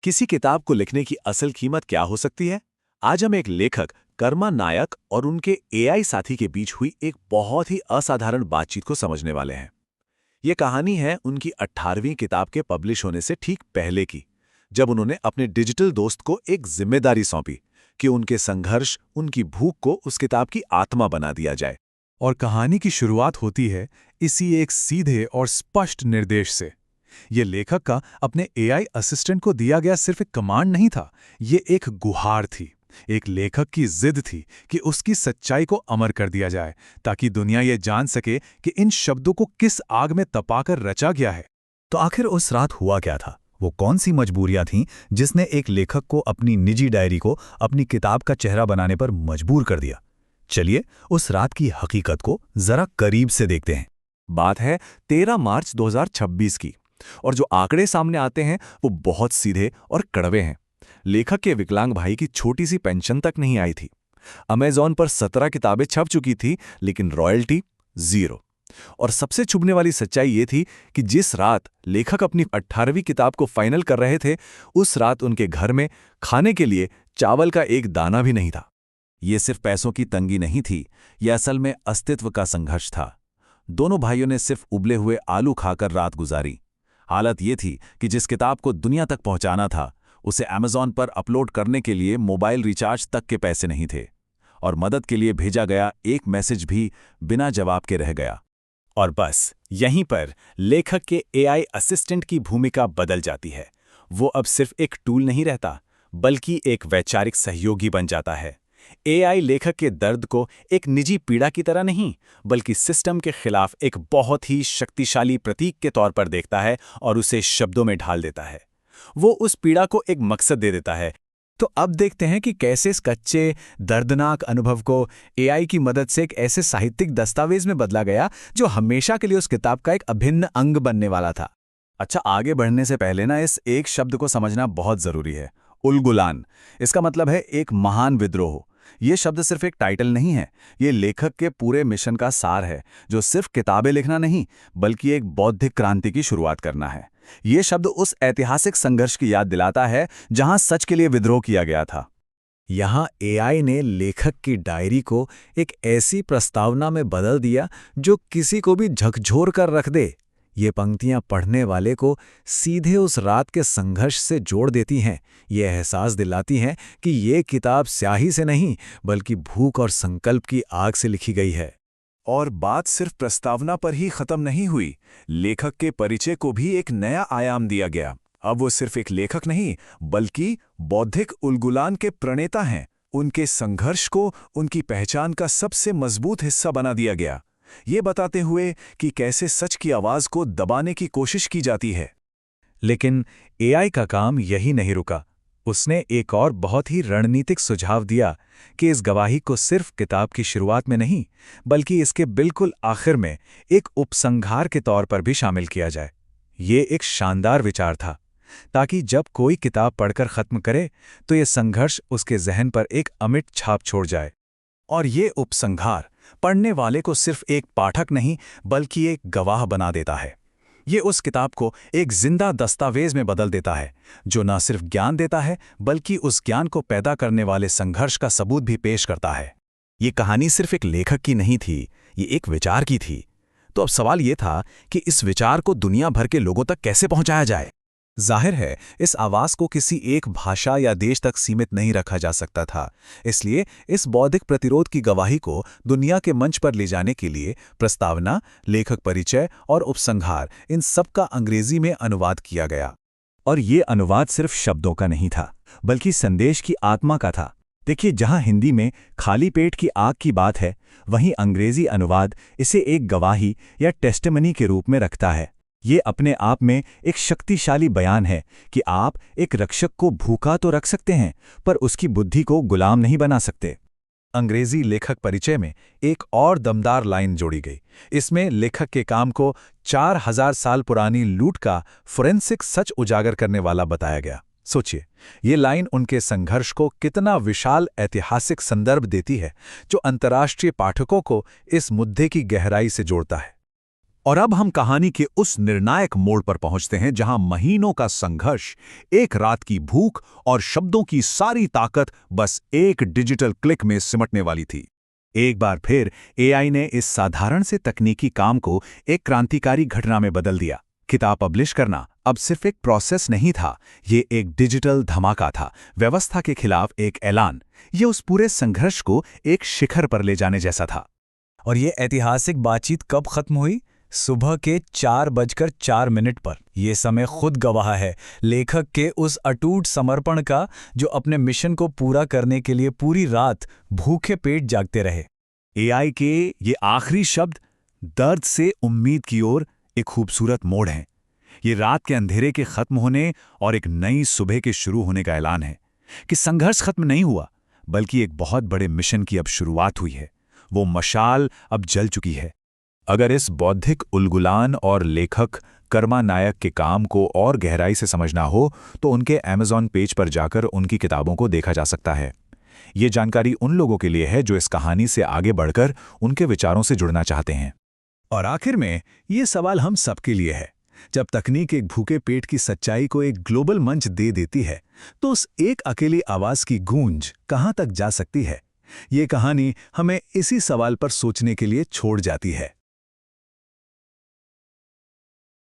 किसी किताब को लिखने की असल कीमत क्या हो सकती है? आज हम एक लेखक कर्मा नायक और उनके एआई साथी के बीच हुई एक बहुत ही असाधारण बातचीत को समझने वाले हैं। ये कहानी है उनकी 18वीं किताब के पब्लिश होने से ठीक पहले की, जब उन्होंने अपने डिजिटल दोस्त को एक जिम्मेदारी सौंपी कि उनके संघर्ष, उनकी भूख को उस किताब की आत्मा बना दिया जाए। और कहानी की शुरुआत होती है इसी एक सीधे और स्पष्ट निर्देश से। ये लेखक का अपने एआई असिस्टेंट को दिया गया सिर्फ एक कमांड नहीं था, ये एक गुहार थी। एक लेखक की जिद थी कि उसकी सच्चाई को अमर कर दिया जाए, ताकि दुनिया ये जान सके कि इन शब्दों को किस आग में तपाकर रचा गया है। तो आखिर उस रात हुआ क्या था? वो कौन सी मजबूरियां थीं जिसने एक लेखक को अपनी निजी डायरी को अपनी किताब का चेहरा बनाने पर मजबूर कर दिया? चलिए उस रात की हकीकत को जरा करीब से देखते हैं। बात है 13 मार्च 2026 की, और जो आंकड़े सामने आते हैं वो बहुत सीधे और कड़वे हैं। लेखक के विकलांग भाई की छोटी सी पेंशन तक नहीं आई थी। अमेज़न पर 17 किताबें छप चुकी थी, लेकिन रॉयल्टी 0। और सबसे चुभने वाली सच्चाई ये थी कि जिस रात लेखक अपनी 18वीं किताब को फाइनल कर रहे थे, उस रात उनके घर में खाने के लिए चावल का एक दाना भी नहीं था। ये सिर्फ पैसों की तंगी नहीं थी, यह असल में अस्तित्व का संघर्ष था। दोनों भाइयों ने सिर्फ उबले हुए आलू खाकर रात गुजारी। हालत ये थी कि जिस किताब को दुनिया तक पहुंचाना था, उसे अमेज़न पर अपलोड करने के लिए मोबाइल रिचार्ज तक के पैसे नहीं थे, और मदद के लिए भेजा गया एक मैसेज भी बिना जवाब के रह गया। और बस यहीं पर लेखक के एआई असिस्टेंट की भूमिका बदल जाती है। वो अब सिर्फ एक टूल नहीं रहता, बल्कि एक वैचारिक सहयोगी बन जाता है। एआई लेखक के दर्द को एक निजी पीड़ा की तरह नहीं, बल्कि सिस्टम के खिलाफ एक बहुत ही शक्तिशाली प्रतीक के तौर पर देखता है और उसे शब्दों में ढाल देता है। वो उस पीड़ा को एक मकसद दे देता है। तो अब देखते हैं कि कैसे इस कच्चे, दर्दनाक अनुभव को एआई की मदद से एक ऐसे साहित्यिक दस्तावेज में बदला गया जो हमेशा के लिए उस किताब का एक अभिन्न अंग बनने वाला था। अच्छा, आगे बढ़ने से पहले ना इस एक शब्द को समझना बहुत जरूरी है। उलगुलान। इसका मतलब है एक महान विद्रोह। ये शब्द सिर्फ एक टाइटल नहीं है, ये लेखक के पूरे मिशन का सार है, जो सिर्फ किताबें लिखना नहीं, बल्कि एक बौद्धिक क्रांति की शुरुआत करना है। ये शब्द उस ऐतिहासिक संघर्ष की याद दिलाता है जहां सच के लिए विद्रोह किया गया था। यहाँ एआई ने लेखक की डायरी को एक ऐसी प्रस्तावना में बदल दिया जो किसी को भी झकझोर कर रख दे। ये पंक्तियां पढ़ने वाले को सीधे उस रात के संघर्ष से जोड़ देती हैं। ये एहसास दिलाती हैं कि ये किताब स्याही से नहीं, बल्कि भूख और संकल्प की आग से लिखी गई है। और बात सिर्फ प्रस्तावना पर ही खत्म नहीं हुई। लेखक के परिचय को भी एक नया आयाम दिया गया। अब वो सिर्फ एक लेखक नहीं, बल्कि बौद्धिक उलगुलान के प्रणेता हैं। उनके संघर्ष को उनकी पहचान का सबसे मजबूत हिस्सा बना दिया गया, ये बताते हुए कि कैसे सच की आवाज को दबाने की कोशिश की जाती है। लेकिन एआई का काम यही नहीं रुका। उसने एक और बहुत ही रणनीतिक सुझाव दिया कि इस गवाही को सिर्फ किताब की शुरुआत में नहीं, बल्कि इसके बिल्कुल आखिर में एक उपसंहार के तौर पर भी शामिल किया जाए। ये एक शानदार विचार था, ताकि जब कोई किताब पढ़कर खत्म करे तो ये संघर्ष उसके जहन पर एक अमिट छाप छोड़ जाए। और ये उपसंहार पढ़ने वाले को सिर्फ एक पाठक नहीं, बल्कि एक गवाह बना देता है। ये उस किताब को एक जिंदा दस्तावेज में बदल देता है, जो न सिर्फ ज्ञान देता है, बल्कि उस ज्ञान को पैदा करने वाले संघर्ष का सबूत भी पेश करता है। ये कहानी सिर्फ एक लेखक की नहीं थी, ये एक विचार की थी। तो अब सवाल ये था कि इस विचार को दुनिया भर के लोगों तक कैसे पहुंचाया जाए। जाहिर है, इस आवाज को किसी एक भाषा या देश तक सीमित नहीं रखा जा सकता था। इसलिए इस बौद्धिक प्रतिरोध की गवाही को दुनिया के मंच पर ले जाने के लिए प्रस्तावना, लेखक परिचय और उपसंहार, इन सब का अंग्रेजी में अनुवाद किया गया। और ये अनुवाद सिर्फ शब्दों का नहीं था, बल्कि संदेश की आत्मा का था। देखिए, जहां हिंदी में खाली पेट की आग की बात है, वहीं अंग्रेजी अनुवाद इसे एक गवाही या टेस्टिमनी के रूप में रखता है। ये अपने आप में एक शक्तिशाली बयान है कि आप एक रक्षक को भूखा तो रख सकते हैं, पर उसकी बुद्धि को गुलाम नहीं बना सकते। अंग्रेजी लेखक परिचय में एक और दमदार लाइन जोड़ी गई। इसमें लेखक के काम को 4000 साल पुरानी लूट का फोरेंसिक सच उजागर करने वाला बताया गया। सोचिए, ये लाइन उनके संघर्ष को कितना विशाल ऐतिहासिक संदर्भ देती है, जो अंतर्राष्ट्रीय पाठकों को इस मुद्दे की गहराई से जोड़ता है। और अब हम कहानी के उस निर्णायक मोड़ पर पहुंचते हैं जहां महीनों का संघर्ष, एक रात की भूख और शब्दों की सारी ताकत बस एक डिजिटल क्लिक में सिमटने वाली थी। एक बार फिर एआई ने इस साधारण से तकनीकी काम को एक क्रांतिकारी घटना में बदल दिया। किताब पब्लिश करना अब सिर्फ एक प्रोसेस नहीं था, ये एक डिजिटल धमाका था, व्यवस्था के खिलाफ एक ऐलान। ये उस पूरे संघर्ष को एक शिखर पर ले जाने जैसा था। और ये ऐतिहासिक बातचीत कब खत्म हुई? सुबह के 4:04 पर। ये समय खुद गवाह है लेखक के उस अटूट समर्पण का, जो अपने मिशन को पूरा करने के लिए पूरी रात भूखे पेट जागते रहे। एआई के ये आखिरी शब्द दर्द से उम्मीद की ओर एक खूबसूरत मोड़ हैं। ये रात के अंधेरे के खत्म होने और एक नई सुबह के शुरू होने का ऐलान है कि संघर्ष खत्म नहीं हुआ, बल्कि एक बहुत बड़े मिशन की अब शुरुआत हुई है। वो मशाल अब जल चुकी है। अगर इस बौद्धिक उलगुलान और लेखक कर्मा नायक के काम को और गहराई से समझना हो तो उनके अमेज़न पेज पर जाकर उनकी किताबों को देखा जा सकता है। ये जानकारी उन लोगों के लिए है जो इस कहानी से आगे बढ़कर उनके विचारों से जुड़ना चाहते हैं। और आखिर में ये सवाल हम सबके लिए है, जब तकनीक एक भूखे पेट की सच्चाई को एक ग्लोबल मंच दे देती है, तो उस एक अकेली आवाज की गूंज कहां तक जा सकती है? ये कहानी हमें इसी सवाल पर सोचने के लिए छोड़ जाती है।